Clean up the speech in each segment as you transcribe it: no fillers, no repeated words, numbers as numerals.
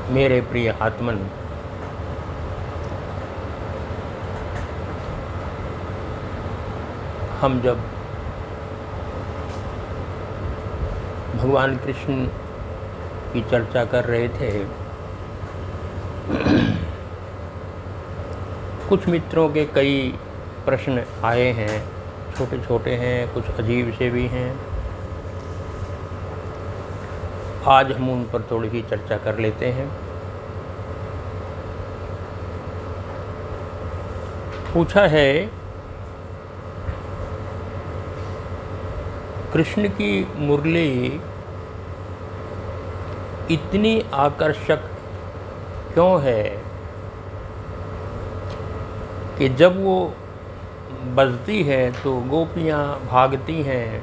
मेरे प्रिय आत्मन, हम जब भगवान कृष्ण की चर्चा कर रहे थे, कुछ मित्रों के कई प्रश्न आए हैं, छोटे छोटे हैं, कुछ अजीब से भी हैं। आज हम उन पर थोड़ी सी चर्चा कर लेते हैं। पूछा है, कृष्ण की मुरली इतनी आकर्षक क्यों है कि जब वो बजती है तो गोपियाँ भागती हैं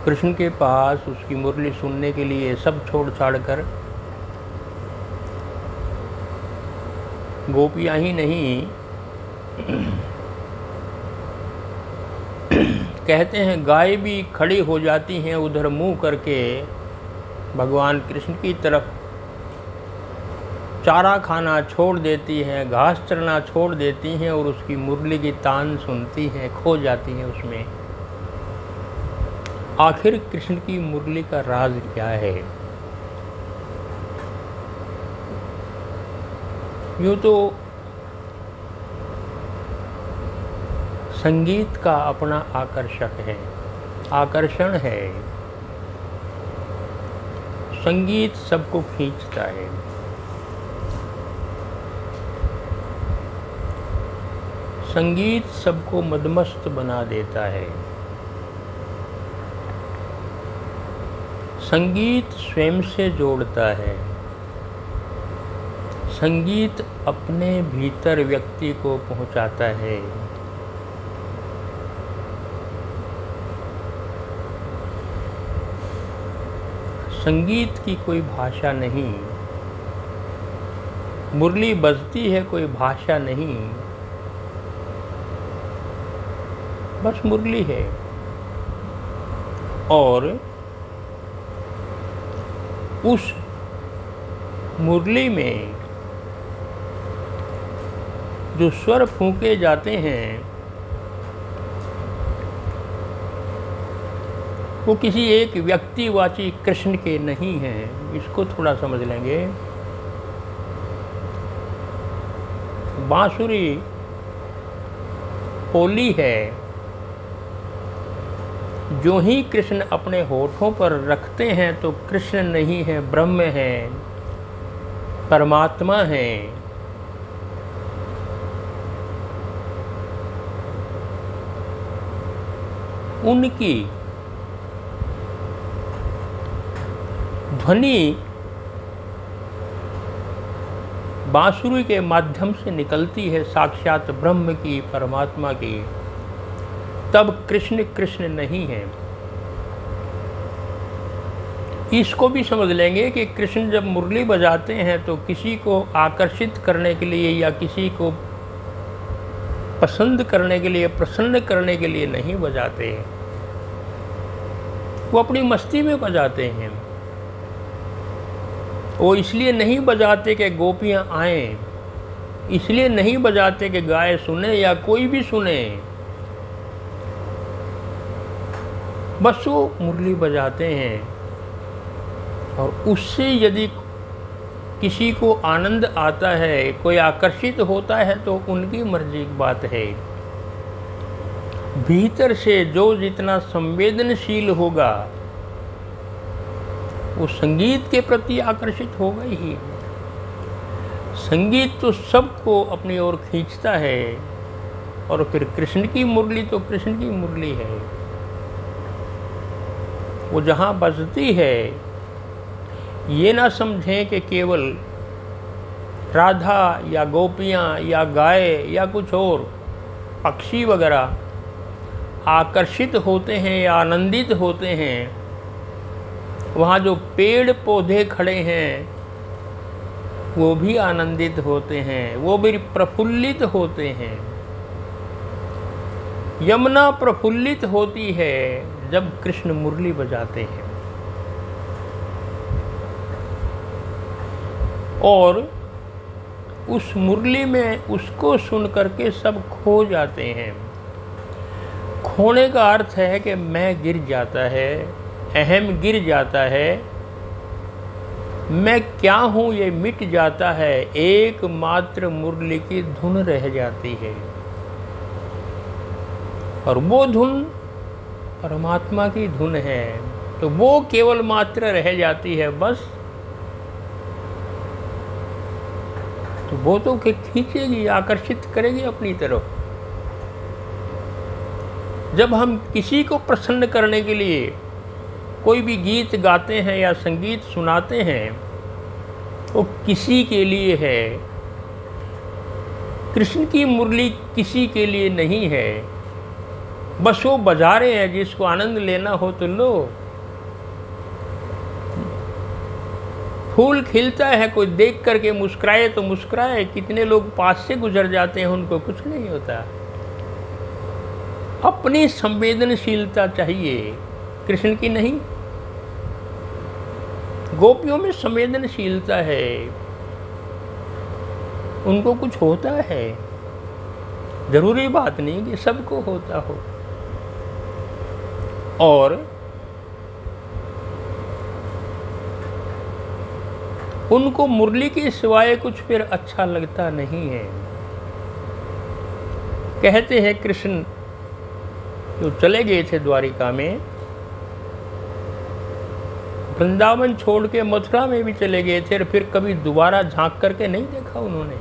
कृष्ण के पास उसकी मुरली सुनने के लिए, सब छोड़ छाड़ कर। गोपियाँ ही नहीं, कहते हैं गाय भी खड़ी हो जाती हैं उधर मुंह करके भगवान कृष्ण की तरफ, चारा खाना छोड़ देती हैं, घास चरना छोड़ देती हैं और उसकी मुरली की तान सुनती हैं, खो जाती हैं उसमें। आखिर कृष्ण की मुरली का राज क्या है? यूँ तो संगीत का अपना आकर्षण है। संगीत सबको खींचता है। संगीत सबको मदमस्त बना देता है। संगीत स्वयं से जोड़ता है। संगीत अपने भीतर व्यक्ति को पहुंचाता है। संगीत की कोई भाषा नहीं, मुरली बजती है कोई भाषा नहीं, बस मुरली है। और उस मुरली में जो स्वर फूंके जाते हैं वो किसी एक व्यक्तिवाची कृष्ण के नहीं हैं। इसको थोड़ा समझ लेंगे। बांसुरी होली है, जो ही कृष्ण अपने होठों पर रखते हैं तो कृष्ण नहीं है, ब्रह्म है, परमात्मा है। उनकी ध्वनि बांसुरी के माध्यम से निकलती है, साक्षात ब्रह्म की, परमात्मा की। तब कृष्ण कृष्ण नहीं है। इसको भी समझ लेंगे कि कृष्ण जब मुरली बजाते हैं तो किसी को आकर्षित करने के लिए या किसी को पसंद करने के लिए, प्रसन्न करने के लिए नहीं बजाते हैं। वो अपनी मस्ती में बजाते हैं। वो इसलिए नहीं बजाते कि गोपियाँ आएं, इसलिए नहीं बजाते कि गाय सुने या कोई भी सुने, बस वो मुरली बजाते हैं। और उससे यदि किसी को आनंद आता है, कोई आकर्षित होता है तो उनकी मर्जी की बात है। भीतर से जो जितना संवेदनशील होगा वो संगीत के प्रति आकर्षित होगा ही। संगीत तो सबको अपनी ओर खींचता है। और फिर कृष्ण की मुरली तो कृष्ण की मुरली है। वो जहाँ बजती है, ये ना समझें कि केवल राधा या गोपियाँ या गाय या कुछ और पक्षी वगैरह आकर्षित होते हैं या आनंदित होते हैं। वहाँ जो पेड़ पौधे खड़े हैं वो भी आनंदित होते हैं, वो भी प्रफुल्लित होते हैं। यमुना प्रफुल्लित होती है जब कृष्ण मुरली बजाते हैं। और उस मुरली में उसको सुन करके सब खो जाते हैं। खोने का अर्थ है कि मैं गिर जाता है, अहम गिर जाता है, मैं क्या हूँ ये मिट जाता है, एकमात्र मुरली की धुन रह जाती है। और वो धुन परमात्मा की धुन है, तो वो केवल मात्र रह जाती है बस। तो वो तो खींचेगी, आकर्षित करेगी अपनी तरफ। जब हम किसी को प्रसन्न करने के लिए कोई भी गीत गाते हैं या संगीत सुनाते हैं, वो किसी के लिए है। कृष्ण की मुरली किसी के लिए नहीं है, बस वो बजा रहे हैं, जिसको आनंद लेना हो तो लो। फूल खिलता है, कोई देख करके मुस्कुराए तो मुस्कुराए। कितने लोग पास से गुजर जाते हैं, उनको कुछ नहीं होता। अपनी संवेदनशीलता चाहिए, कृष्ण की नहीं। गोपियों में संवेदनशीलता है, उनको कुछ होता है। जरूरी बात नहीं कि सबको होता हो। और उनको मुरली के सिवाय कुछ फिर अच्छा लगता नहीं है। कहते हैं कृष्ण जो चले गए थे द्वारिका में, वृंदावन छोड़ के मथुरा में भी चले गए थे, और फिर कभी दोबारा झांक करके नहीं देखा उन्होंने।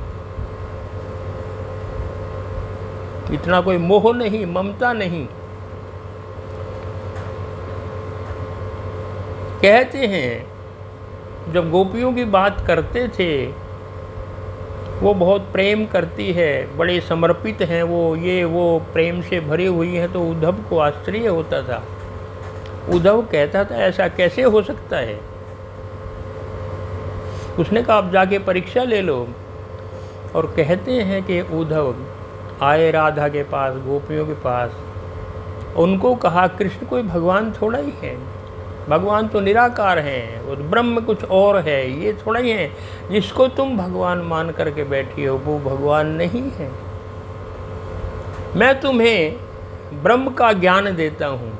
इतना कोई मोह नहीं, ममता नहीं। कहते हैं जब गोपियों की बात करते थे, वो बहुत प्रेम करती है, बड़े समर्पित हैं वो, ये वो प्रेम से भरी हुई है, तो उद्धव को आश्चर्य होता था। उद्धव कहता था ऐसा कैसे हो सकता है। उसने कहा आप जाके परीक्षा ले लो। और कहते हैं कि उद्धव आए राधा के पास, गोपियों के पास, उनको कहा कृष्ण कोई भगवान थोड़ा ही है, भगवान तो निराकार हैं, वो ब्रह्म कुछ और है, ये थोड़ा ही है। जिसको तुम भगवान मान करके बैठी हो वो भगवान नहीं है। मैं तुम्हें ब्रह्म का ज्ञान देता हूँ।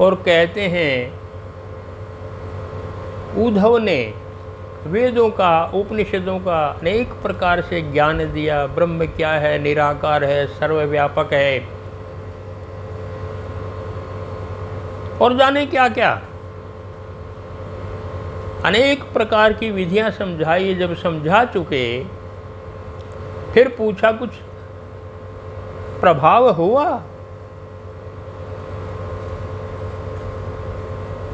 और कहते हैं उद्धव ने वेदों का, उपनिषदों का अनेक प्रकार से ज्ञान दिया। ब्रह्म क्या है, निराकार है, सर्वव्यापक है, और जाने क्या क्या अनेक प्रकार की विधियां समझाई। जब समझा चुके, फिर पूछा कुछ प्रभाव हुआ।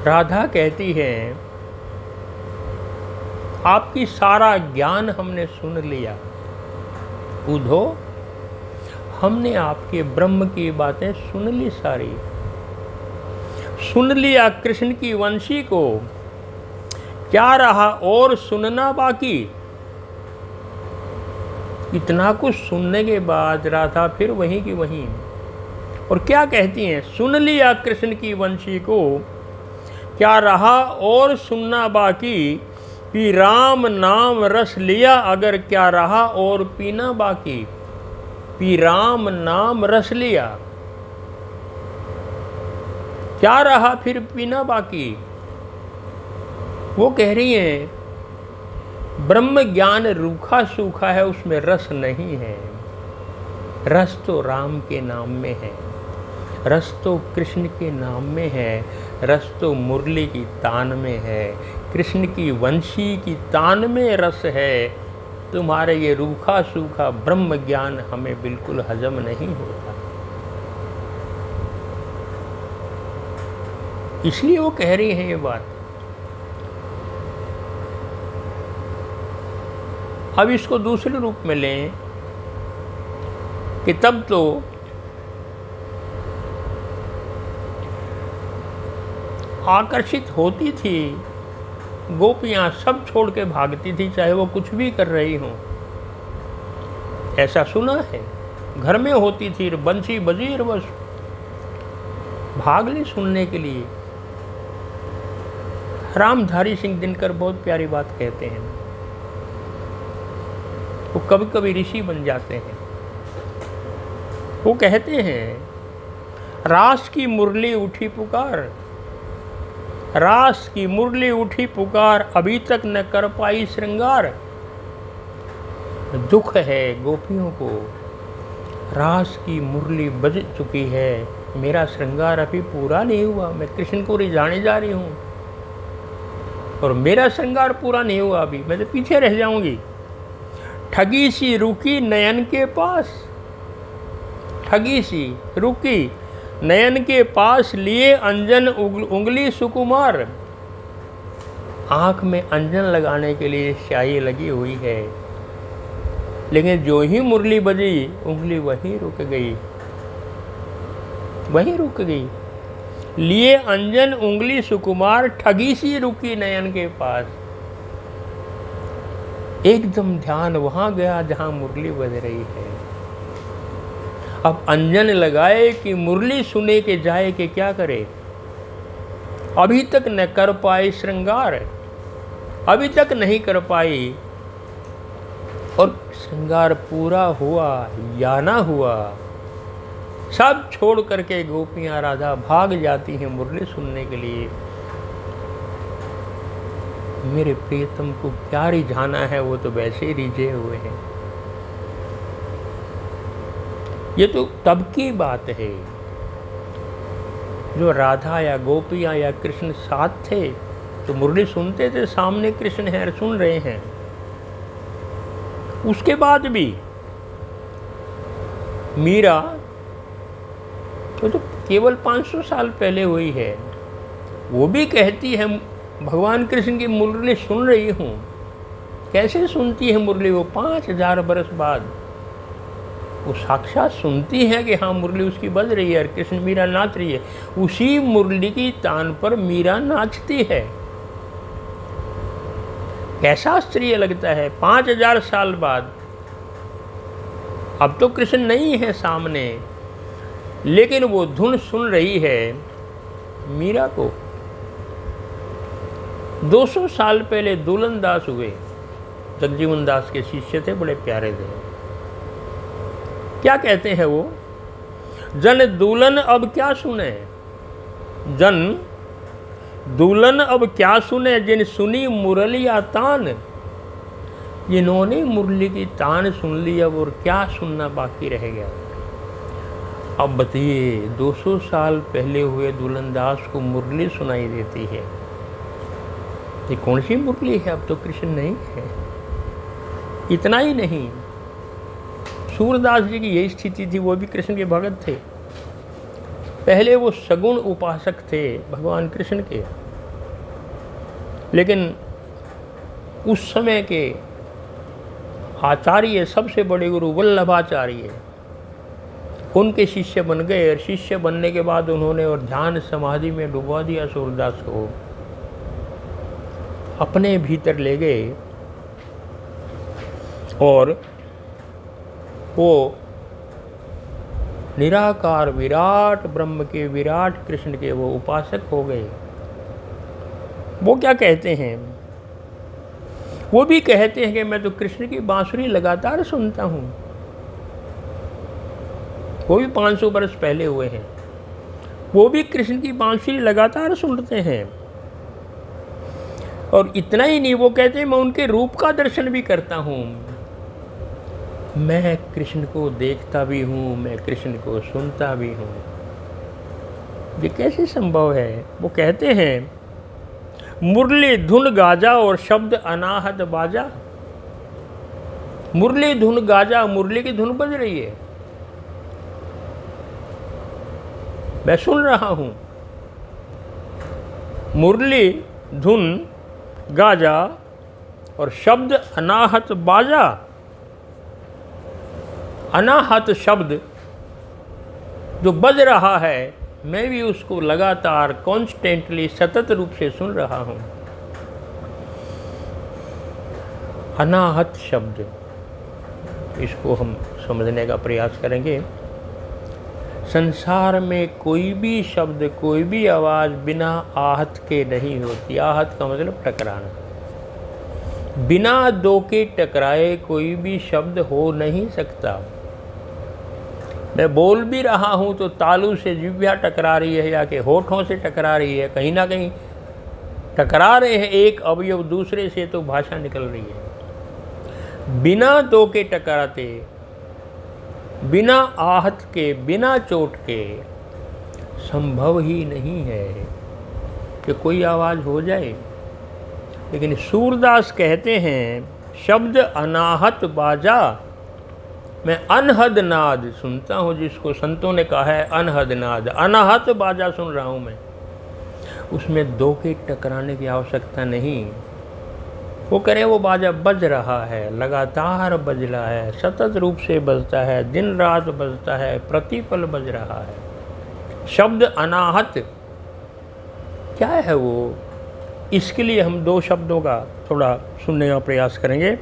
राधा कहती है आपकी सारा ज्ञान हमने सुन लिया उद्धव, हमने आपके ब्रह्म की बातें सुन ली, सारी सुन लिया। कृष्ण की वंशी को क्या रहा और सुनना बाकी। इतना कुछ सुनने के बाद राधा फिर वहीं की वहीं। और क्या कहती हैं, सुन लिया कृष्ण की वंशी को, क्या रहा और सुनना बाकी। पी राम नाम रस लिया, अगर क्या रहा और पीना बाकी। पी राम नाम रस लिया, क्या रहा फिर पीना बाकी। वो कह रही हैं ब्रह्म ज्ञान रूखा सूखा है, उसमें रस नहीं है। रस तो राम के नाम में है, रस तो कृष्ण के नाम में है, रस तो मुरली की तान में है, कृष्ण की वंशी की तान में रस है। तुम्हारे ये रूखा सूखा ब्रह्म ज्ञान हमें बिल्कुल हजम नहीं होता। इसलिए वो कह रही है ये बात। अब इसको दूसरे रूप में लें कि तब तो आकर्षित होती थी गोपियां, सब छोड़ के भागती थी, चाहे वो कुछ भी कर रही हों। ऐसा सुना है, घर में होती थी, बंसी बजी और बस भाग ली सुनने के लिए। रामधारी सिंह दिनकर बहुत प्यारी बात कहते हैं, कभी कभी ऋषि बन जाते हैं। वो कहते हैं, रास की मुरली उठी पुकार, रास की मुरली उठी पुकार, अभी तक न कर पाई श्रृंगार। दुख है गोपियों को, रास की मुरली बज चुकी है, मेरा श्रृंगार अभी पूरा नहीं हुआ, मैं कृष्ण को रिझाने जा रही हूँ और मेरा श्रृंगार पूरा नहीं हुआ, अभी मैं तो पीछे रह जाऊंगी। ठगी सी रुकी नयन के पास, ठगी सी रुकी नयन के पास, लिए अंजन उंगली सुकुमार। आंख में अंजन लगाने के लिए स्याही लगी हुई है, लेकिन जो ही मुरली बजी उंगली वहीं रुक गई, वहीं रुक गई। लिए अंजन उंगली सुकुमार, ठगी सी रुकी नयन के पास। एकदम ध्यान वहां गया जहां मुरली बज रही है। अब अंजन लगाए कि मुरली सुने के जाए कि क्या करे। अभी तक न कर पाए श्रृंगार, अभी तक नहीं कर पाई, और श्रृंगार पूरा हुआ या ना हुआ, सब छोड़ करके गोपियां राधा भाग जाती हैं मुरली सुनने के लिए। मेरे प्रियतम को क्या रिझाना है, वो तो वैसे ही रिझे हुए हैं। ये तो तब की बात है जो राधा या गोपियां या कृष्ण साथ थे तो मुरली सुनते थे, सामने कृष्ण है सुन रहे हैं। उसके बाद भी मीरा तो केवल 500 साल पहले हुई है, वो भी कहती है भगवान कृष्ण की मुरली सुन रही हूँ। कैसे सुनती है मुरली वो? 5000 बरस बाद वो साक्षात सुनती है कि हाँ मुरली उसकी बज रही है और कृष्ण मीरा नाच रही है। उसी मुरली की तान पर मीरा नाचती है। कैसा आश्चर्य लगता है। 5000 साल बाद, अब तो कृष्ण नहीं है सामने, लेकिन वो धुन सुन रही है मीरा को। 200 साल पहले दुलन दास हुए, जगजीवन दास के शिष्य थे, बड़े प्यारे थे। क्या कहते हैं वो? जन दुल्हन अब क्या सुने, जन दुल्हन अब क्या सुने, जिन सुनी मुरलिया तान। जिन्होंने मुरली की तान सुन ली, अब और क्या सुनना बाकी रह गया। अब बताइए, 200 साल पहले हुए दुल्हन दास को मुरली सुनाई देती है। ये कौन सी मुरली है? अब तो कृष्ण नहीं है। इतना ही नहीं, सूरदास जी की यही स्थिति थी। वो भी कृष्ण के भगत थे। पहले वो सगुण उपासक थे भगवान कृष्ण के, लेकिन उस समय के आचार्य, सबसे बड़े गुरु वल्लभाचार्य, उनके शिष्य बन गए। और शिष्य बनने के बाद उन्होंने और ध्यान समाधि में डुबा दिया सूरदास को, अपने भीतर ले गए और वो निराकार विराट ब्रह्म के, विराट कृष्ण के वो उपासक हो गए। वो क्या कहते हैं? वो भी कहते हैं कि मैं तो कृष्ण की बांसुरी लगातार सुनता हूँ। वो भी 500 वर्ष पहले हुए हैं। वो भी कृष्ण की बांसुरी लगातार सुनते हैं। और इतना ही नहीं, वो कहते हैं मैं उनके रूप का दर्शन भी करता हूँ। मैं कृष्ण को देखता भी हूँ, मैं कृष्ण को सुनता भी हूँ। ये कैसे संभव है? वो कहते हैं मुरली धुन गाजा और शब्द अनाहत बाजा। मुरली धुन गाजा, मुरली की धुन बज रही है, मैं सुन रहा हूँ। मुरली धुन गाजा और शब्द अनाहत बाजा। अनाहत शब्द जो बज रहा है, मैं भी उसको लगातार कॉन्स्टेंटली सतत रूप से सुन रहा हूँ। अनाहत शब्द, इसको हम समझने का प्रयास करेंगे। संसार में कोई भी शब्द, कोई भी आवाज़ बिना आहत के नहीं होती। आहत का मतलब टकराना। बिना दो के टकराए कोई भी शब्द हो नहीं सकता। मैं बोल भी रहा हूँ तो तालू से जिह्वा टकरा रही है या कि होठों से टकरा रही है, कहीं ना कहीं टकरा रहे हैं एक अवयव दूसरे से, तो भाषा निकल रही है। बिना दो के टकराते, बिना आहत के, बिना चोट के संभव ही नहीं है कि कोई आवाज़ हो जाए। लेकिन सूरदास कहते हैं शब्द अनाहत बाजा, मैं अनहद नाद सुनता हूँ, जिसको संतों ने कहा है अनहद नाद, अनाहत बाजा सुन रहा हूँ मैं, उसमें दो के टकराने की आवश्यकता नहीं। वो करें वो बाजा बज रहा है, लगातार बज रहा है, सतत रूप से बजता है, दिन रात बजता है, प्रतिपल बज रहा है। शब्द अनाहत क्या है वो, इसके लिए हम दो शब्दों का थोड़ा सुनने का प्रयास करेंगे।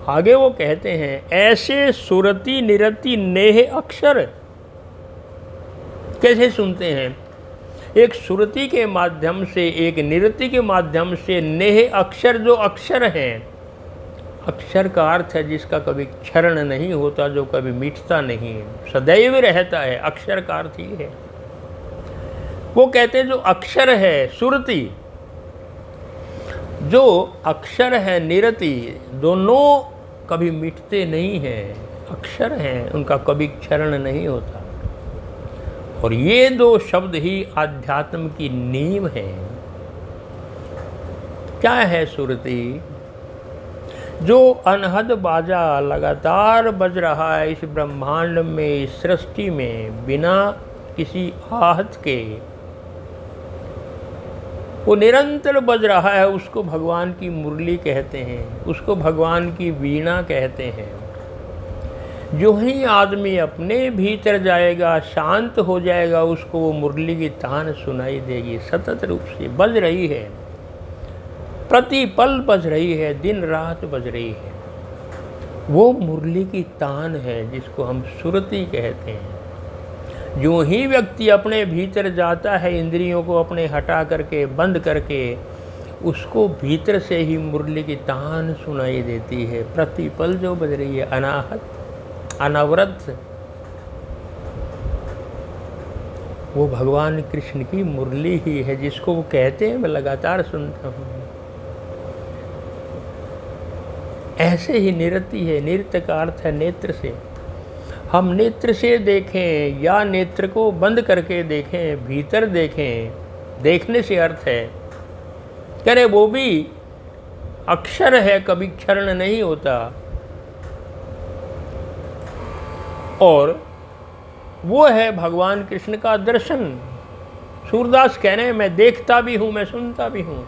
आगे वो कहते हैं ऐसे सुरति निरति नेह अक्षर। कैसे सुनते हैं? एक सुरति के माध्यम से, एक निरति के माध्यम से, नेह अक्षर, जो अक्षर हैं। अक्षर का अर्थ है जिसका कभी क्षरण नहीं होता, जो कभी मिटता नहीं, सदैव रहता है, अक्षर का अर्थ ये है। वो कहते हैं जो अक्षर है सुरति, जो अक्षर है निरति, दोनों कभी मिटते नहीं हैं, अक्षर हैं, उनका कभी क्षरण नहीं होता। और ये दो शब्द ही आध्यात्म की नींव है। क्या है सुरति? जो अनहद बाजा लगातार बज रहा है इस ब्रह्मांड में, इस सृष्टि में, बिना किसी आहत के, वो निरंतर बज रहा है, उसको भगवान की मुरली कहते हैं, उसको भगवान की वीणा कहते हैं। जो ही आदमी अपने भीतर जाएगा, शांत हो जाएगा, उसको वो मुरली की तान सुनाई देगी। सतत रूप से बज रही है, प्रतिपल बज रही है, दिन रात बज रही है। वो मुरली की तान है जिसको हम सुरति कहते हैं। जो ही व्यक्ति अपने भीतर जाता है, इंद्रियों को अपने हटा करके, बंद करके, उसको भीतर से ही मुरली की तान सुनाई देती है। प्रतिपल जो बज रही है, अनाहत, अनवरत, वो भगवान कृष्ण की मुरली ही है, जिसको वो कहते हैं मैं लगातार सुनता हूँ। ऐसे ही निरति है। नृत्य का अर्थ है नेत्र से। हम नेत्र से देखें या नेत्र को बंद करके देखें, भीतर देखें, देखने से अर्थ है, करे वो भी अक्षर है, कभी क्षरण नहीं होता। और वो है भगवान कृष्ण का दर्शन। सूरदास कह रहे हैं मैं देखता भी हूँ, मैं सुनता भी हूँ।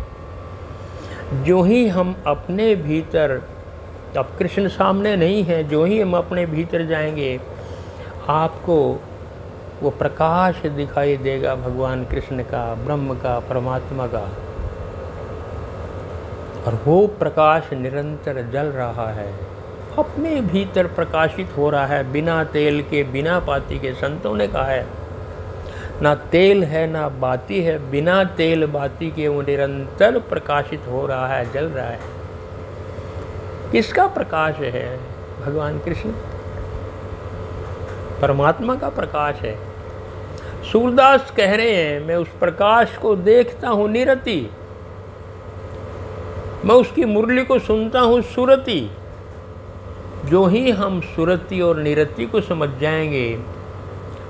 जो ही हम अपने भीतर, अब कृष्ण सामने नहीं है, जो ही हम अपने भीतर जाएंगे, आपको वो प्रकाश दिखाई देगा भगवान कृष्ण का, ब्रह्म का, परमात्मा का। और वो प्रकाश निरंतर जल रहा है, अपने भीतर प्रकाशित हो रहा है, बिना तेल के, बिना बाती के। संतों ने कहा है ना तेल है ना बाती है, बिना तेल बाती के वो निरंतर प्रकाशित हो रहा है, जल रहा है। किसका प्रकाश है? भगवान कृष्ण, परमात्मा का प्रकाश है। सूरदास कह रहे हैं मैं उस प्रकाश को देखता हूँ निरति, मैं उसकी मुरली को सुनता हूँ सुरति। जो ही हम सुरति और निरति को समझ जाएंगे,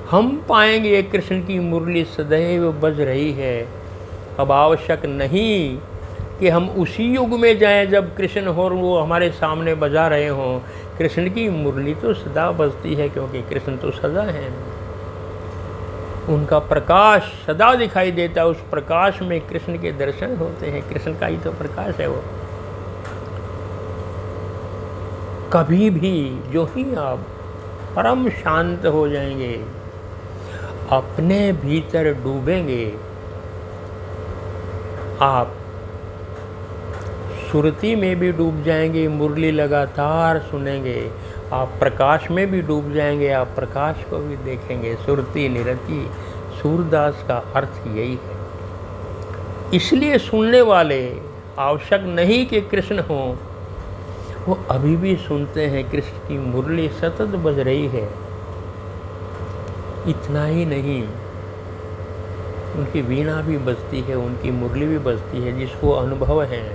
हम पाएंगे कृष्ण की मुरली सदैव बज रही है। अब आवश्यक नहीं कि हम उसी युग में जाएं जब कृष्ण हो और वो हमारे सामने बजा रहे हों। कृष्ण की मुरली तो सदा बजती है, क्योंकि कृष्ण तो सदा हैं। उनका प्रकाश सदा दिखाई देता है, उस प्रकाश में कृष्ण के दर्शन होते हैं। कृष्ण का ही तो प्रकाश है वो। कभी भी जो ही आप परम शांत हो जाएंगे, अपने भीतर डूबेंगे, आप सुरति में भी डूब जाएंगे, मुरली लगातार सुनेंगे, आप प्रकाश में भी डूब जाएंगे, आप प्रकाश को भी देखेंगे। सुरति निरति, सूरदास का अर्थ यही है। इसलिए सुनने वाले आवश्यक नहीं कि कृष्ण हो, वो अभी भी सुनते हैं। कृष्ण की मुरली सतत बज रही है। इतना ही नहीं, उनकी वीणा भी बजती है, उनकी मुरली भी बजती है, जिसको अनुभव है।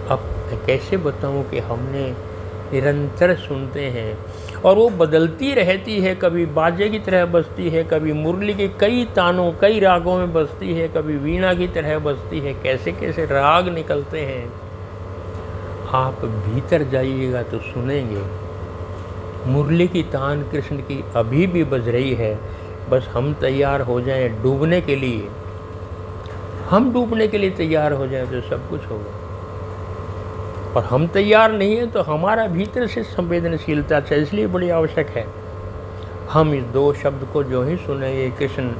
अब मैं कैसे बताऊं कि हमने निरंतर सुनते हैं, और वो बदलती रहती है। कभी बाजे की तरह बजती है, कभी मुरली के कई तानों कई रागों में बजती है, कभी वीणा की तरह बजती है। कैसे कैसे राग निकलते हैं, आप भीतर जाइएगा तो सुनेंगे। मुरली की तान कृष्ण की अभी भी बज रही है। बस हम तैयार हो जाएं डूबने के लिए। हम डूबने के लिए तैयार हो जाएं तो सब कुछ होगा। और हम तैयार नहीं हैं तो हमारा भीतर से संवेदनशीलता चाहिए, इसलिए बड़ी आवश्यक है। हम इस दो शब्द को जो ही सुनेंगे, कृष्ण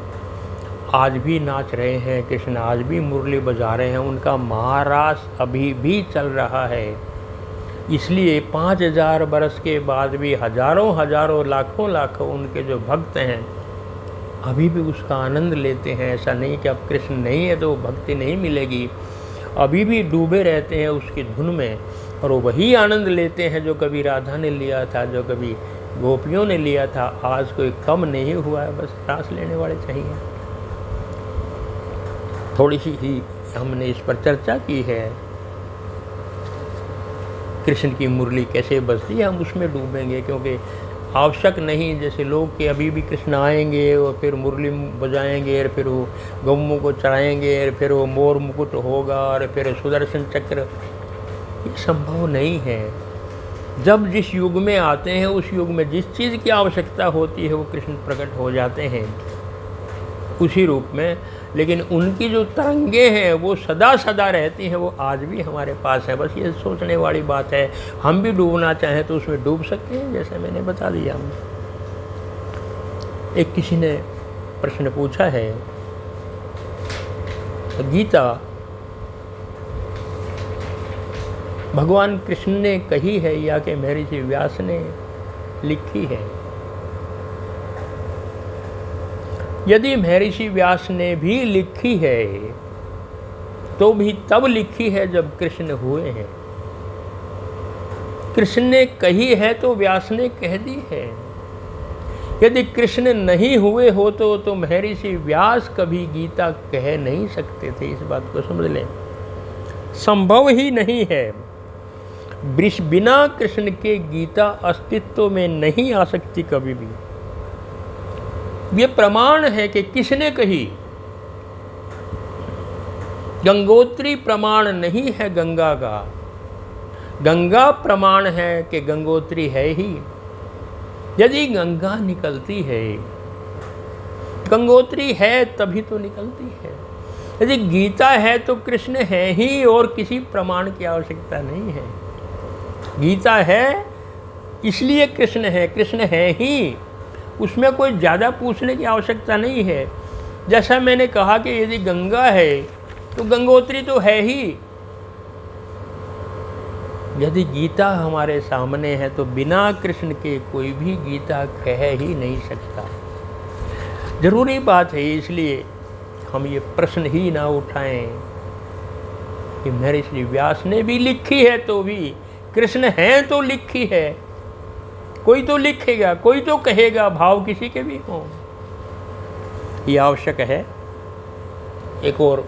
आज भी नाच रहे हैं, कृष्ण आज भी मुरली बजा रहे हैं, उनका महारास अभी भी चल रहा है। इसलिए 5000 बरस के बाद भी हजारों हजारों लाखों लाखों उनके जो भक्त हैं अभी भी उसका आनंद लेते हैं। ऐसा नहीं कि अब कृष्ण नहीं है तो भक्ति नहीं मिलेगी, अभी भी डूबे रहते हैं उसकी धुन में, और वही आनंद लेते हैं जो कभी राधा ने लिया था, जो कभी गोपियों ने लिया था। आज कोई कम नहीं हुआ है, बस रास लेने वाले चाहिए। थोड़ी सी ही हमने इस पर चर्चा की है, कृष्ण की मुरली कैसे बजती है, हम उसमें डूबेंगे। क्योंकि आवश्यक नहीं, जैसे लोग कि अभी भी कृष्ण आएंगे और फिर मुरली बजाएंगे और फिर वो गौओं को चराएंगे और फिर वो मोर मुकुट होगा और फिर सुदर्शन चक्र, ये संभव नहीं है। जब जिस युग में आते हैं उस युग में जिस चीज़ की आवश्यकता होती है वो कृष्ण प्रकट हो जाते हैं उसी रूप में। लेकिन उनकी जो तरंगे हैं वो सदा सदा रहती हैं, वो आज भी हमारे पास है। बस ये सोचने वाली बात है। हम भी डूबना चाहें तो उसमें डूब सकते हैं, जैसे मैंने बता दिया। एक किसी ने प्रश्न पूछा है, गीता भगवान कृष्ण ने कही है या कि महर्षि व्यास ने लिखी है? यदि महर्षि व्यास ने भी लिखी है तो भी तब लिखी है जब कृष्ण हुए हैं। कृष्ण ने कही है तो व्यास ने कह दी है। यदि कृष्ण नहीं हुए हो तो महर्षि व्यास कभी गीता कह नहीं सकते थे। इस बात को समझ लें, संभव ही नहीं है। बिना कृष्ण के गीता अस्तित्व में नहीं आ सकती कभी भी। ये प्रमाण है कि किसने कही। गंगोत्री प्रमाण नहीं है गंगा का, गंगा प्रमाण है कि गंगोत्री है ही। यदि गंगा निकलती है, गंगोत्री है तभी तो निकलती है। यदि गीता है तो कृष्ण है ही, और किसी प्रमाण की आवश्यकता नहीं है। गीता है इसलिए कृष्ण है, कृष्ण है ही, उसमें कोई ज़्यादा पूछने की आवश्यकता नहीं है। जैसा मैंने कहा कि यदि गंगा है तो गंगोत्री तो है ही। यदि गीता हमारे सामने है तो बिना कृष्ण के कोई भी गीता कह ही नहीं सकता। जरूरी बात है, इसलिए हम ये प्रश्न ही ना उठाएं कि महर्षि व्यास ने भी लिखी है तो भी कृष्ण हैं तो लिखी है। कोई तो लिखेगा, कोई तो कहेगा, भाव किसी के भी हो, ये आवश्यक है। एक और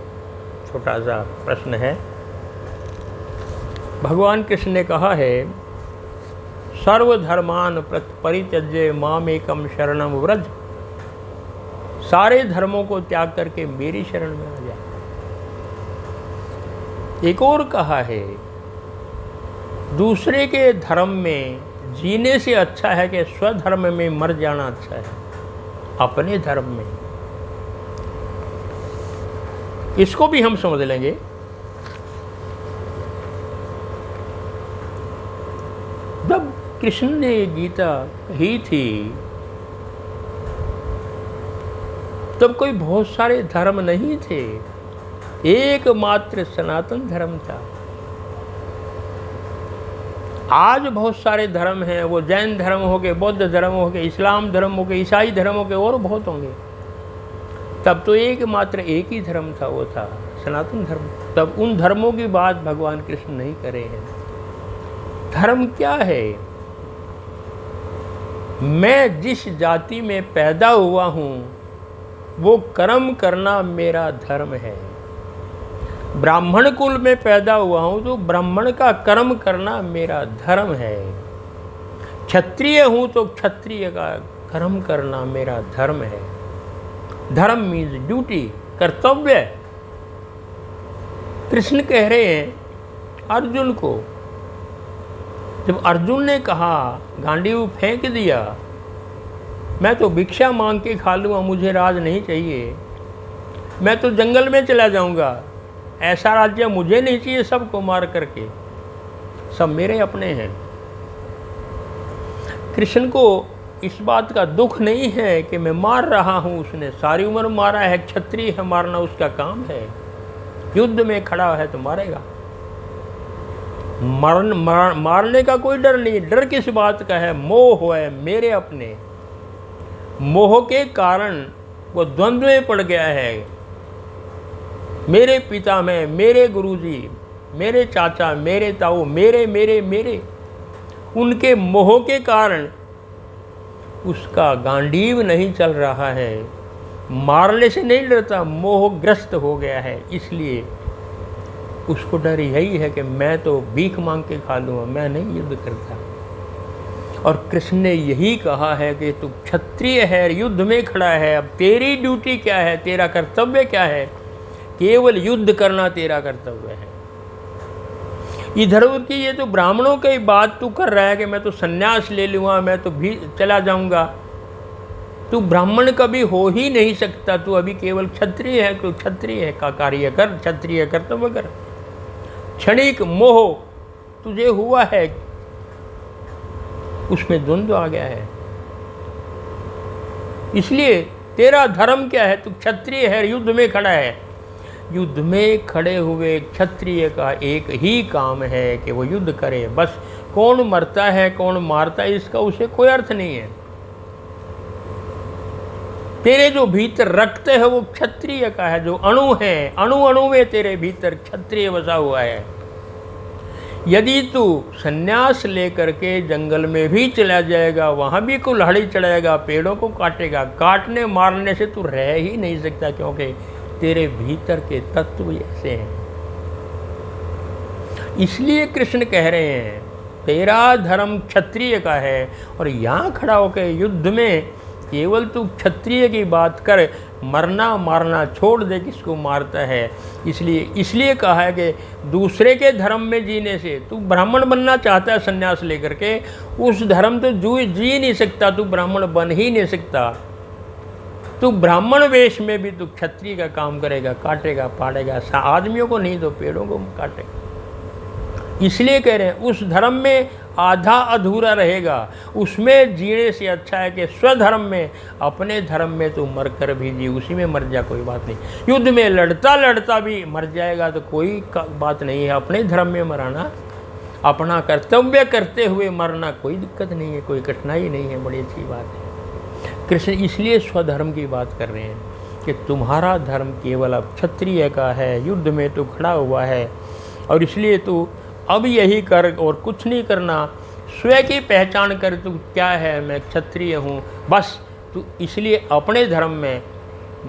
छोटा सा प्रश्न है। भगवान कृष्ण ने कहा है, सर्वधर्मान परित्यज्य मामेकम शरणम व्रज। सारे धर्मों को त्याग करके मेरी शरण में आ जा। एक और कहा है, दूसरे के धर्म में जीने से अच्छा है कि स्वधर्म में मर जाना अच्छा है, अपने धर्म में। इसको भी हम समझ लेंगे। जब कृष्ण ने गीता कही थी तब कोई बहुत सारे धर्म नहीं थे, एकमात्र सनातन धर्म था। आज बहुत सारे धर्म हैं, वो जैन धर्म हो गए, बौद्ध धर्म हो गए, इस्लाम धर्म हो गए, ईसाई धर्म हो गए, और बहुत होंगे। तब तो एकमात्र एक ही धर्म था, वो था सनातन धर्म। तब उन धर्मों की बात भगवान कृष्ण नहीं करे हैं। धर्म क्या है? मैं जिस जाति में पैदा हुआ हूँ वो कर्म करना मेरा धर्म है। ब्राह्मण कुल में पैदा हुआ हूँ तो ब्राह्मण का कर्म करना मेरा धर्म है। क्षत्रिय हूँ तो क्षत्रिय का कर्म करना मेरा धर्म है। धर्म मीन्स ड्यूटी, कर्तव्य। कृष्ण कह रहे हैं अर्जुन को, जब अर्जुन ने कहा, गांडीव फेंक दिया, मैं तो भिक्षा मांग के खा लूँगा, मुझे राज नहीं चाहिए, मैं तो जंगल में चला जाऊँगा, ऐसा राज्य मुझे नहीं चाहिए, सबको मार करके, सब मेरे अपने हैं। कृष्ण को इस बात का दुख नहीं है कि मैं मार रहा हूँ, उसने सारी उम्र मारा है, क्षत्रिय है, मारना उसका काम है, युद्ध में खड़ा है तो मारेगा। मारने का कोई डर नहीं। डर किस बात का है? मोह है, मेरे अपने। मोह के कारण वो द्वंद्व में पड़ गया है। मेरे पिता में, मेरे गुरुजी, मेरे चाचा, मेरे ताऊ, मेरे मेरे मेरे, उनके मोह के कारण उसका गांडीव नहीं चल रहा है। मारने से नहीं डरता, मोहग्रस्त हो गया है, इसलिए उसको डर यही है कि मैं तो भीख मांग के खा लूँगा, मैं नहीं युद्ध करता। और कृष्ण ने यही कहा है कि तू क्षत्रिय है, युद्ध में खड़ा है, अब तेरी ड्यूटी क्या है, तेरा कर्तव्य क्या है? केवल युद्ध करना तेरा कर्तव्य है। इधर उधर की ये तो ब्राह्मणों की बात तू कर रहा है कि मैं तो सन्यास ले लूँगा, मैं तो भी चला जाऊँगा। तू ब्राह्मण कभी हो ही नहीं सकता, तू अभी केवल क्षत्रिय है। तू क्षत्रिय है का कार्य कर, क्षत्रिय कर्तव्य कर। क्षणिक मोह तुझे हुआ है, उसमें द्वंद्व आ गया है, इसलिए तेरा धर्म क्या है? तू क्षत्रिय है, युद्ध में खड़ा है। युद्ध में खड़े हुए क्षत्रिय का एक ही काम है कि वो युद्ध करे, बस। कौन मरता है कौन मारता है इसका उसे कोई अर्थ नहीं है। तेरे जो भीतर रक्त है वो क्षत्रिय का है, जो अणु है, अणु अणु में तेरे भीतर क्षत्रिय बसा हुआ है। यदि तू सन्यास लेकर के जंगल में भी चला जाएगा, वहाँ भी कुल्हाड़ी चढ़ाएगा, पेड़ों को काटेगा, काटने मारने से तू रह ही नहीं सकता, क्योंकि तेरे भीतर के तत्व ऐसे हैं। इसलिए कृष्ण कह रहे हैं तेरा धर्म क्षत्रिय का है, और यहाँ खड़ा होकर युद्ध में केवल तू क्षत्रिय की बात कर, मरना मारना छोड़ दे किसको मारता है। इसलिए कहा है कि दूसरे के धर्म में जीने से, तू ब्राह्मण बनना चाहता है सन्यास लेकर के, उस धर्म तो जी नहीं सकता, तू ब्राह्मण बन ही नहीं सकता। तू ब्राह्मण वेश में भी तू क्षत्रिय का काम करेगा, काटेगा पाड़ेगा, आदमियों को नहीं तो पेड़ों को काटेगा। इसलिए कह रहे हैं उस धर्म में आधा अधूरा रहेगा, उसमें जीने से अच्छा है कि स्वधर्म में, अपने धर्म में तू मर कर भी जी, उसी में मर जा, कोई बात नहीं। युद्ध में लड़ता लड़ता भी मर जाएगा तो कोई बात नहीं है। अपने धर्म में मराना, अपना कर्तव्य करते हुए मरना, कोई दिक्कत नहीं है, कोई कठिनाई नहीं है, बड़ी अच्छी बात है। कृष्ण इसलिए स्वधर्म की बात कर रहे हैं कि तुम्हारा धर्म केवल अब क्षत्रिय का है, युद्ध में तू खड़ा हुआ है, और इसलिए तू अब यही कर और कुछ नहीं करना। स्वयं की पहचान कर, तू क्या है, मैं क्षत्रिय हूँ, बस। तू इसलिए अपने धर्म में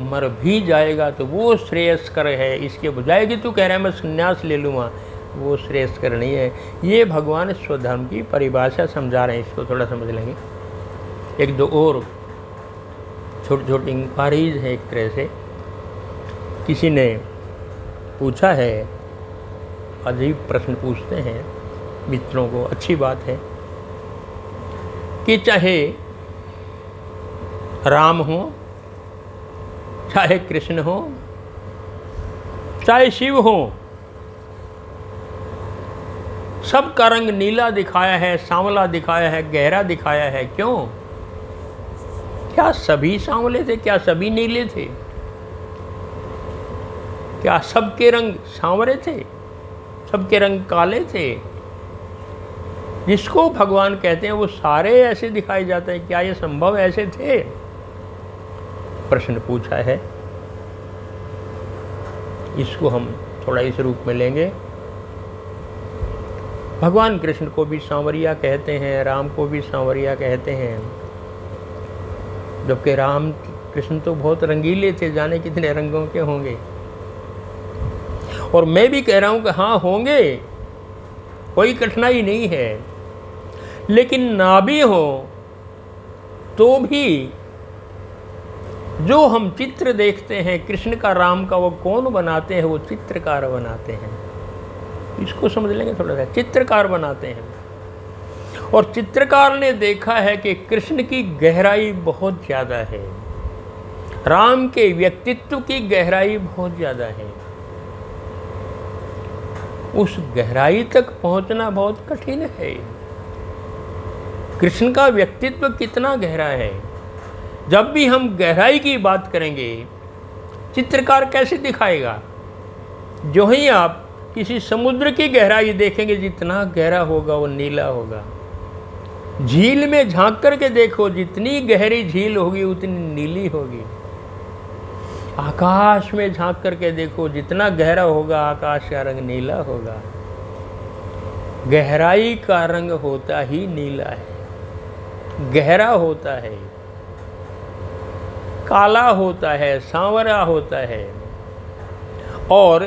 मर भी जाएगा तो वो श्रेयस्कर है, इसके बजाय कि तू कह रहा है मैं संन्यास ले लूँगा, वो श्रेयस्कर नहीं है। ये भगवान स्वधर्म की परिभाषा समझा रहे हैं, इसको थोड़ा समझ लेंगे। एक दो और छोटी छोटी इंक्वायरीज है। एक तरह से किसी ने पूछा है, अजीब प्रश्न पूछते हैं मित्रों को, अच्छी बात है कि चाहे राम हो, चाहे कृष्ण हो, चाहे शिव हो, सबका रंग नीला दिखाया है, सांवला दिखाया है, गहरा दिखाया है। क्यों? क्या सभी सांवले थे? क्या सभी नीले थे? क्या सबके रंग सांवरे थे? सबके रंग काले थे? जिसको भगवान कहते हैं वो सारे ऐसे दिखाए जाते हैं, क्या ये संभव ऐसे थे? प्रश्न पूछा है। इसको हम थोड़ा इस रूप में लेंगे। भगवान कृष्ण को भी सांवरिया कहते हैं, राम को भी सांवरिया कहते हैं, जबकि राम कृष्ण तो बहुत रंगीले थे, जाने कितने रंगों के होंगे। और मैं भी कह रहा हूं कि हाँ होंगे, कोई कठिनाई नहीं है, लेकिन ना भी हो तो भी जो हम चित्र देखते हैं कृष्ण का, राम का, वो कौन बनाते हैं? वो चित्रकार बनाते हैं। इसको समझ लेंगे थोड़ा सा। चित्रकार बनाते हैं, और चित्रकार ने देखा है कि कृष्ण की गहराई बहुत ज़्यादा है, राम के व्यक्तित्व की गहराई बहुत ज़्यादा है। उस गहराई तक पहुंचना बहुत कठिन है। कृष्ण का व्यक्तित्व कितना गहरा है। जब भी हम गहराई की बात करेंगे, चित्रकार कैसे दिखाएगा? जो ही आप किसी समुद्र की गहराई देखेंगे, जितना गहरा होगा वो नीला होगा। झील में झांक करके देखो, जितनी गहरी झील होगी उतनी नीली होगी। आकाश में झांक करके देखो, जितना गहरा होगा आकाश का रंग नीला होगा। गहराई का रंग होता ही नीला है, गहरा होता है, काला होता है, सांवरा होता है। और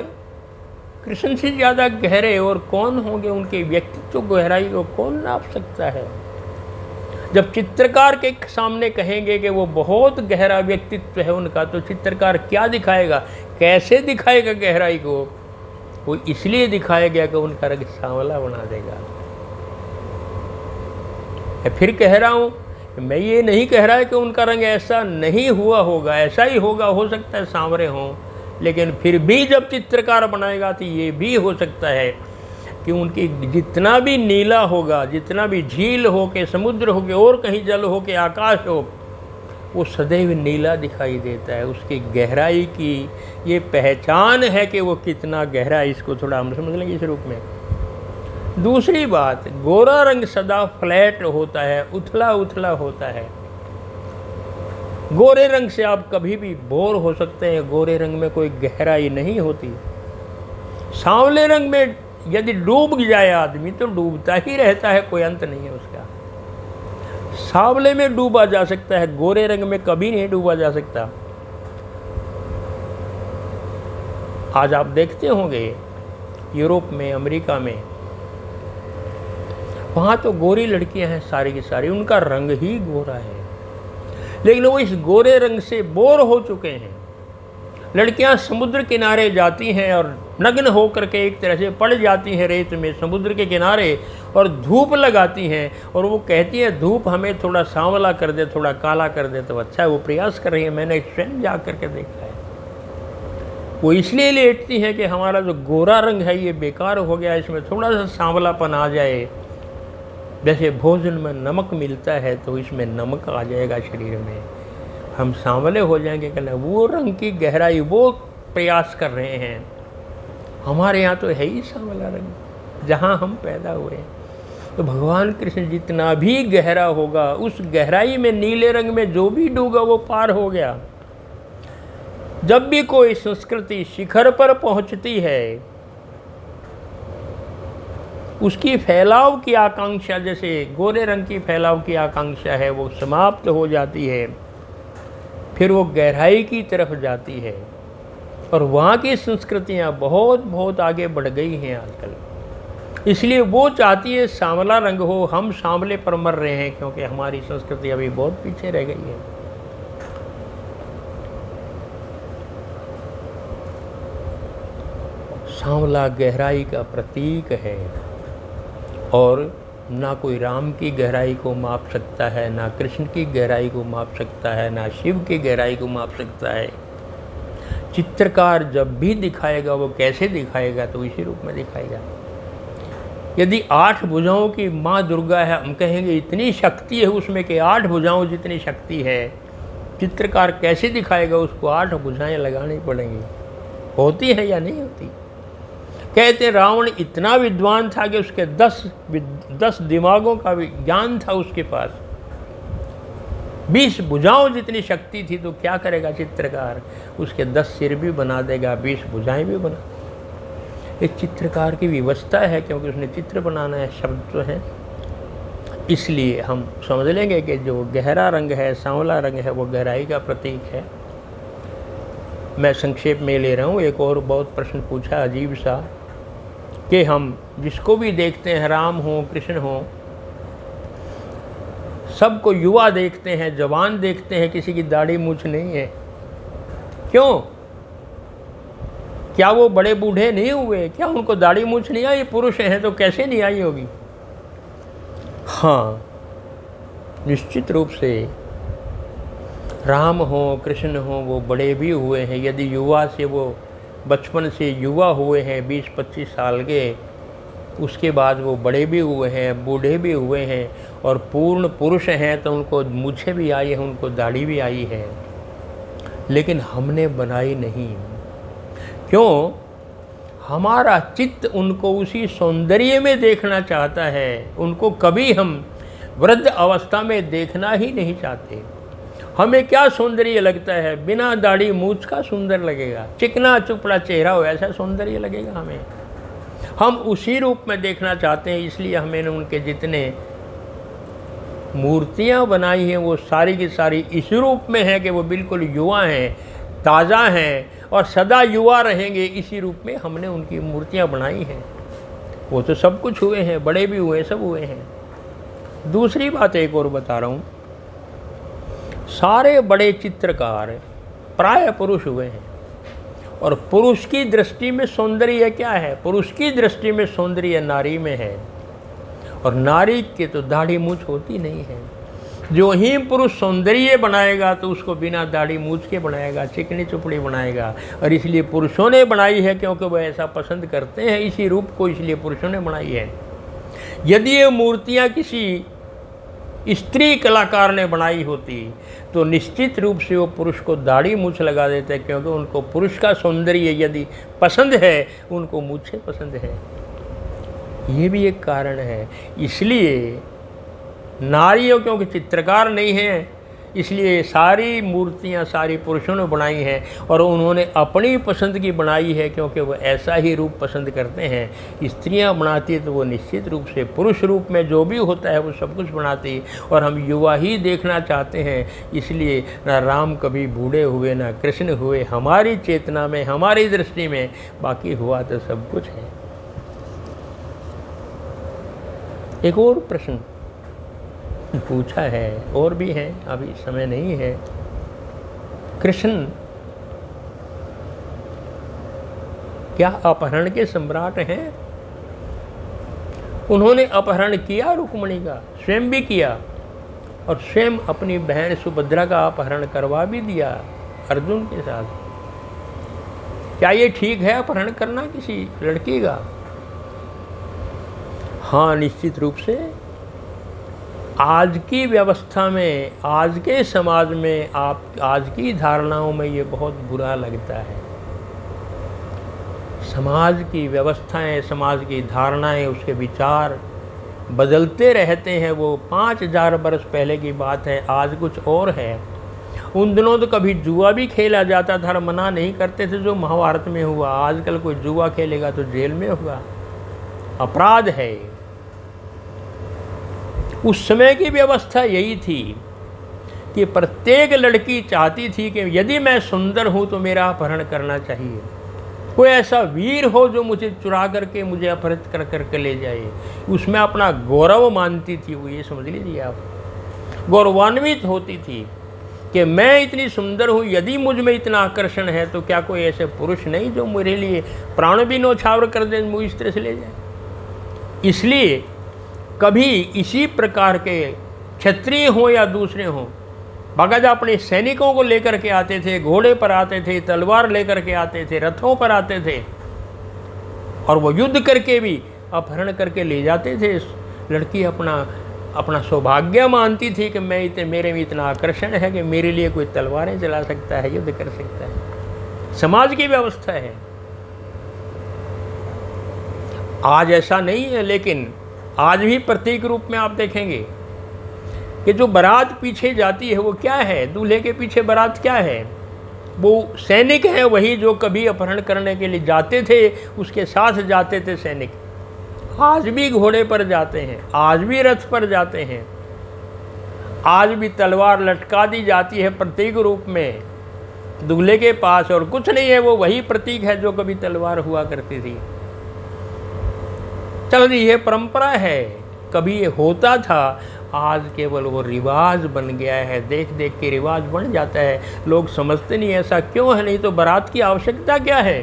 कृष्ण से ज़्यादा गहरे और कौन होंगे? उनके व्यक्तित्व गहराई को कौन नाप सकता है? जब चित्रकार के सामने कहेंगे कि वो बहुत गहरा व्यक्तित्व है उनका, तो चित्रकार क्या दिखाएगा, कैसे दिखाएगा गहराई को? वो इसलिए दिखाएगा कि उनका रंग सांवला बना देगा। मैं फिर कह रहा हूँ, मैं ये नहीं कह रहा है कि उनका रंग ऐसा नहीं हुआ होगा, ऐसा ही होगा, हो सकता है सांवरे हों, लेकिन फिर भी जब चित्रकार बनाएगा तो ये भी हो सकता है कि उनकी जितना भी नीला होगा, जितना भी झील हो के, समुद्र हो के, और कहीं जल हो के, आकाश हो, वो सदैव नीला दिखाई देता है। उसकी गहराई की ये पहचान है कि वो कितना गहरा है। इसको थोड़ा हम समझ लेंगे इस रूप में। दूसरी बात, गोरा रंग सदा फ्लैट होता है, उथला उथला होता है। गोरे रंग से आप कभी भी बोर हो सकते हैं, गोरे रंग में कोई गहराई नहीं होती। सांवले रंग में यदि डूब जाए आदमी तो डूबता ही रहता है, कोई अंत नहीं है उसका। सांवले में डूबा जा सकता है, गोरे रंग में कभी नहीं डूबा जा सकता। आज आप देखते होंगे यूरोप में, अमेरिका में, वहाँ तो गोरी लड़कियां हैं सारी की सारी, उनका रंग ही गोरा है, लेकिन वो इस गोरे रंग से बोर हो चुके हैं। लड़कियां समुद्र किनारे जाती हैं और नग्न होकर के एक तरह से पड़ जाती हैं रेत में समुद्र के किनारे, और धूप लगाती हैं, और वो कहती हैं धूप हमें थोड़ा सांवला कर दे, थोड़ा काला कर दे तो अच्छा है। वो प्रयास कर रही है, मैंने स्वयं जा करके देखा है। वो इसलिए लेटती हैं कि हमारा जो गोरा रंग है ये बेकार हो गया, इसमें थोड़ा सा सांवलापन आ जाए। जैसे भोजन में नमक मिलता है तो इसमें नमक आ जाएगा शरीर में, हम सांवले हो जाएंगे। कहना वो रंग की गहराई वो प्रयास कर रहे हैं। हमारे यहाँ तो है ही सांवला रंग, जहाँ हम पैदा हुए। तो भगवान कृष्ण जितना भी गहरा होगा, उस गहराई में नीले रंग में जो भी डूबा वो पार हो गया। जब भी कोई संस्कृति शिखर पर पहुँचती है, उसकी फैलाव की आकांक्षा, जैसे गोरे रंग की फैलाव की आकांक्षा है, वो समाप्त हो जाती है। फिर वो गहराई की तरफ जाती है, और वहाँ की संस्कृतियाँ बहुत बहुत आगे बढ़ गई हैं आजकल। इसलिए वो चाहती है सांवला रंग हो, हम सांवले पर मर रहे हैं क्योंकि हमारी संस्कृति अभी बहुत पीछे रह गई है। सांवला गहराई का प्रतीक है, और ना कोई राम की गहराई को माप सकता है, ना कृष्ण की गहराई को माप सकता है, ना शिव की गहराई को माप सकता है। चित्रकार जब भी दिखाएगा वो कैसे दिखाएगा? तो इसी रूप में दिखाएगा। यदि 8 भुजाओं की माँ दुर्गा है, हम कहेंगे इतनी शक्ति है उसमें कि 8 भुजाओं जितनी शक्ति है। चित्रकार कैसे दिखाएगा? उसको 8 भुजाएं लगानी पड़ेंगी। होती है या नहीं होती? कहते रावण इतना विद्वान था कि उसके 10 दिमागों का ज्ञान था उसके पास। 20 भुजाओं जितनी शक्ति थी तो क्या करेगा चित्रकार, उसके 10 सिर भी बना देगा, 20 भुजाएं भी बना। एक चित्रकार की व्यवस्था है, क्योंकि उसने चित्र बनाना है, शब्द तो है। इसलिए हम समझ लेंगे कि जो गहरा रंग है, सांवला रंग है, वो गहराई का प्रतीक है। मैं संक्षेप में ले रहा हूँ। एक और बहुत प्रश्न पूछा अजीब सा, कि हम जिसको भी देखते हैं, राम हो कृष्ण हो, सबको युवा देखते हैं, जवान देखते हैं, किसी की दाढ़ी मूछ नहीं है। क्यों? क्या वो बड़े बूढ़े नहीं हुए? क्या उनको दाढ़ी मूछ नहीं आई? पुरुष हैं तो कैसे नहीं आई होगी? हाँ, निश्चित रूप से राम हो कृष्ण हो वो बड़े भी हुए हैं। यदि युवा से वो बचपन से युवा हुए हैं 20-25 साल के, उसके बाद वो बड़े भी हुए हैं, बूढ़े भी हुए हैं, और पूर्ण पुरुष हैं तो उनको मूछें भी आई है, उनको दाढ़ी भी आई है, लेकिन हमने बनाई नहीं। क्यों? हमारा चित्त उनको उसी सौंदर्य में देखना चाहता है। उनको कभी हम वृद्ध अवस्था में देखना ही नहीं चाहते। हमें क्या सौंदर्य लगता है? बिना दाढ़ी मूछ का सुंदर लगेगा, चिकना चुपड़ा चेहरा हो ऐसा सौंदर्य लगेगा हमें। हम उसी रूप में देखना चाहते हैं। इसलिए हमें उनके जितने मूर्तियां बनाई हैं वो सारी की सारी इस रूप में है कि वो बिल्कुल युवा हैं, ताज़ा हैं और सदा युवा रहेंगे। इसी रूप में हमने उनकी मूर्तियां बनाई हैं। वो तो सब कुछ हुए हैं, बड़े भी हुए, सब हुए हैं। दूसरी बात एक और बता रहा हूँ, सारे बड़े चित्रकार प्राय पुरुष हुए हैं। और पुरुष की दृष्टि में सौंदर्य क्या है? पुरुष की दृष्टि में सौंदर्य नारी में है, और नारी के तो दाढ़ी मूछ होती नहीं है। जो ही पुरुष सौंदर्य बनाएगा तो उसको बिना दाढ़ी मूछ के बनाएगा, चिकनी चुपड़ी बनाएगा। और इसलिए पुरुषों ने बनाई है, क्योंकि वह ऐसा पसंद करते हैं इसी रूप को, इसलिए पुरुषों ने बनाई है। यदि ये मूर्तियाँ किसी स्त्री कलाकार ने बनाई होती तो निश्चित रूप से वो पुरुष को दाढ़ी मूछ लगा देते, क्योंकि उनको पुरुष का सौंदर्य यदि पसंद है, उनको मूछें पसंद है। ये भी एक कारण है। इसलिए नारियों क्योंकि चित्रकार नहीं है, इसलिए सारी मूर्तियाँ सारी पुरुषों ने बनाई हैं, और उन्होंने अपनी पसंद की बनाई है, क्योंकि वो ऐसा ही रूप पसंद करते हैं। स्त्रियाँ बनाती है तो वो निश्चित रूप से पुरुष रूप में जो भी होता है वो सब कुछ बनाती, और हम युवा ही देखना चाहते हैं। इसलिए ना राम कभी बूढ़े हुए ना कृष्ण हुए, हमारी चेतना में, हमारी दृष्टि में बाकी हुआ तो सब कुछ है। एक और प्रश्न पूछा है, और भी है, अभी समय नहीं है। कृष्ण क्या अपहरण के सम्राट हैं? उन्होंने अपहरण किया रुक्मिणी का, स्वयं भी किया, और स्वयं अपनी बहन सुभद्रा का अपहरण करवा भी दिया अर्जुन के साथ। क्या ये ठीक है अपहरण करना किसी लड़की का? हाँ, निश्चित रूप से आज की व्यवस्था में, आज के समाज में, आज की धारणाओं में ये बहुत बुरा लगता है। समाज की व्यवस्थाएं, समाज की धारणाएं, उसके विचार बदलते रहते हैं। वो 5000 वर्ष पहले की बात है, आज कुछ और है। उन दिनों तो कभी जुआ भी खेला जाता था, मना नहीं करते थे, जो महाभारत में हुआ। आजकल कोई जुआ खेलेगा तो जेल में होगा, अपराध है। उस समय की व्यवस्था यही थी कि प्रत्येक लड़की चाहती थी कि यदि मैं सुंदर हूँ तो मेरा अपहरण करना चाहिए। कोई ऐसा वीर हो जो मुझे चुरा करके मुझे अपहरित कर करके ले जाए, उसमें अपना गौरव मानती थी वो। ये समझ लीजिए आप, गौरवान्वित होती थी कि मैं इतनी सुंदर हूँ, यदि मुझ में इतना आकर्षण है तो क्या कोई ऐसे पुरुष नहीं जो मेरे लिए प्राण भी न्यौछावर कर दे, मुझे इस तरह से ले जाए। इसलिए कभी इसी प्रकार के क्षत्रिय हों या दूसरे हों, बाकायदा अपने सैनिकों को लेकर के आते थे, घोड़े पर आते थे, तलवार लेकर के आते थे, रथों पर आते थे, और वो युद्ध करके भी अपहरण करके ले जाते थे। लड़की अपना सौभाग्य मानती थी कि मेरे में इतना आकर्षण है कि मेरे लिए कोई तलवारें चला सकता है, युद्ध कर सकता है। समाज की व्यवस्था है। आज ऐसा नहीं है, लेकिन आज भी प्रतीक रूप में आप देखेंगे कि जो बारात पीछे जाती है वो क्या है, दूल्हे के पीछे बारात क्या है? वो सैनिक हैं, वही जो कभी अपहरण करने के लिए जाते थे उसके साथ जाते थे सैनिक। आज भी घोड़े पर जाते हैं, आज भी रथ पर जाते हैं, आज भी तलवार लटका दी जाती है प्रतीक रूप में दूल्हे के पास, और कुछ नहीं है, वो वही प्रतीक है जो कभी तलवार हुआ करती थी। चल रही है, परंपरा है, कभी ये होता था, आज केवल वो रिवाज बन गया है। देख देख के रिवाज बन जाता है, लोग समझते नहीं ऐसा क्यों है। नहीं तो बारात की आवश्यकता क्या है?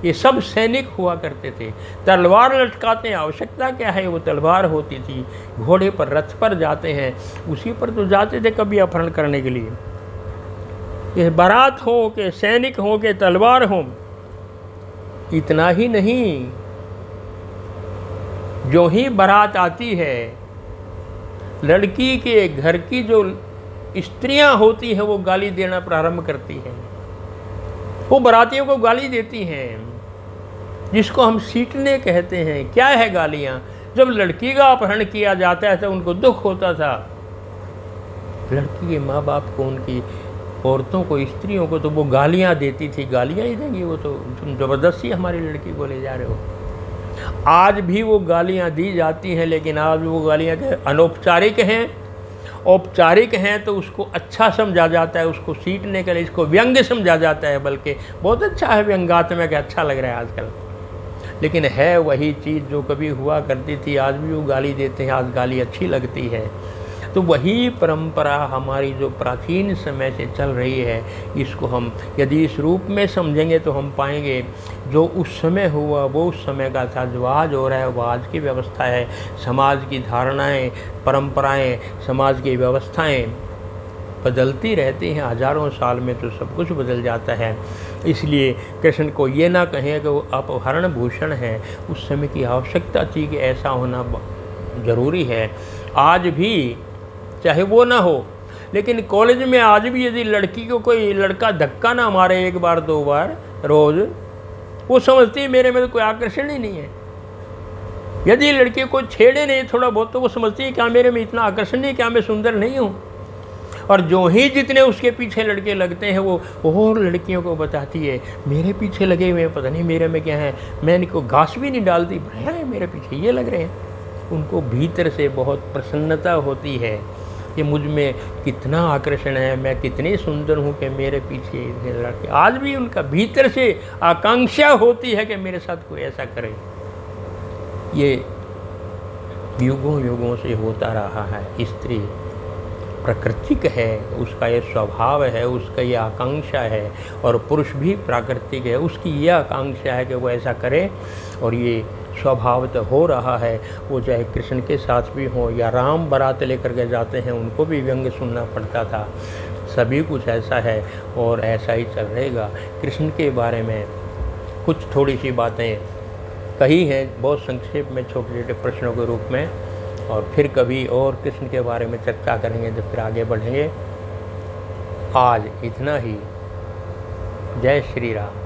ये सब सैनिक हुआ करते थे, तलवार लटकाते हैं, आवश्यकता क्या है? वो तलवार होती थी, घोड़े पर रथ पर जाते हैं, उसी पर तो जाते थे कभी अपहरण करने के लिए। ये बारात हो के सैनिक हो के तलवार हो, इतना ही नहीं, जो ही बारात आती है, लड़की के घर की जो स्त्रियां होती हैं वो गाली देना प्रारंभ करती हैं, वो बारातियों को गाली देती हैं, जिसको हम सीटने कहते हैं। क्या है गालियां? जब लड़की का अपहरण किया जाता है तो उनको दुख होता था, लड़की के माँ बाप को, उनकी औरतों को, स्त्रियों को तो वो गालियां देती थी। गालियां ही देंगी, वो तो तुम ज़बरदस्ती हमारी लड़की को ले जा रहे हो। आज भी वो गालियां दी जाती हैं, लेकिन आज वो गालियां अनौपचारिक हैं। औपचारिक हैं तो उसको अच्छा समझा जाता है, उसको सीटने के लिए इसको व्यंग्य समझा जाता है, बल्कि बहुत अच्छा है, व्यंग्यात्मक है, अच्छा लग रहा है आजकल। लेकिन है वही चीज़ जो कभी हुआ करती थी, आज भी वो गाली देते हैं, आज गाली अच्छी लगती है। तो वही परंपरा हमारी जो प्राचीन समय से चल रही है, इसको हम यदि इस रूप में समझेंगे तो हम पाएंगे जो उस समय हुआ वो उस समय का था, जो आज हो रहा है वो आज की व्यवस्था है। समाज की धारणाएं, परंपराएं, समाज की व्यवस्थाएं बदलती रहती हैं, हजारों साल में तो सब कुछ बदल जाता है। इसलिए कृष्ण को ये ना कहें कि वो अपहरण भूषण है, उस समय की आवश्यकता थी कि ऐसा होना ज़रूरी है। आज भी चाहे वो ना हो, लेकिन कॉलेज में आज भी यदि लड़की को कोई लड़का धक्का ना मारे एक बार दो बार रोज़, वो समझती है मेरे में तो कोई आकर्षण ही नहीं है। यदि लड़की को छेड़े नहीं थोड़ा बहुत तो वो समझती है क्या मेरे में इतना आकर्षण नहीं, क्या मैं सुंदर नहीं हूँ। और जो ही जितने उसके पीछे लड़के लगते हैं वो और लड़कियों को बताती है मेरे पीछे लगे हुए हैं, पता नहीं मेरे में क्या है, मैं इनको घास भी नहीं डालती, भैया है मेरे पीछे ये लग रहे हैं। उनको भीतर से बहुत प्रसन्नता होती है कि मुझ में कितना आकर्षण है, मैं कितनी सुंदर हूँ कि मेरे पीछे लड़के। आज भी उनका भीतर से आकांक्षा होती है कि मेरे साथ कोई ऐसा करे। ये युगों युगों से होता रहा है। स्त्री प्राकृतिक है, उसका ये स्वभाव है, उसका ये आकांक्षा है, और पुरुष भी प्राकृतिक है, उसकी ये आकांक्षा है कि वो ऐसा करे, और ये स्वभाव तो हो रहा है। वो चाहे कृष्ण के साथ भी हो या राम बारात लेकर के जाते हैं उनको भी व्यंग्य सुनना पड़ता था। सभी कुछ ऐसा है और ऐसा ही चल रहेगा। कृष्ण के बारे में कुछ थोड़ी सी बातें कही हैं, बहुत संक्षेप में छोटे छोटे प्रश्नों के रूप में, और फिर कभी और कृष्ण के बारे में चर्चा करेंगे तो फिर आगे बढ़ेंगे। आज इतना ही। जय श्री राम।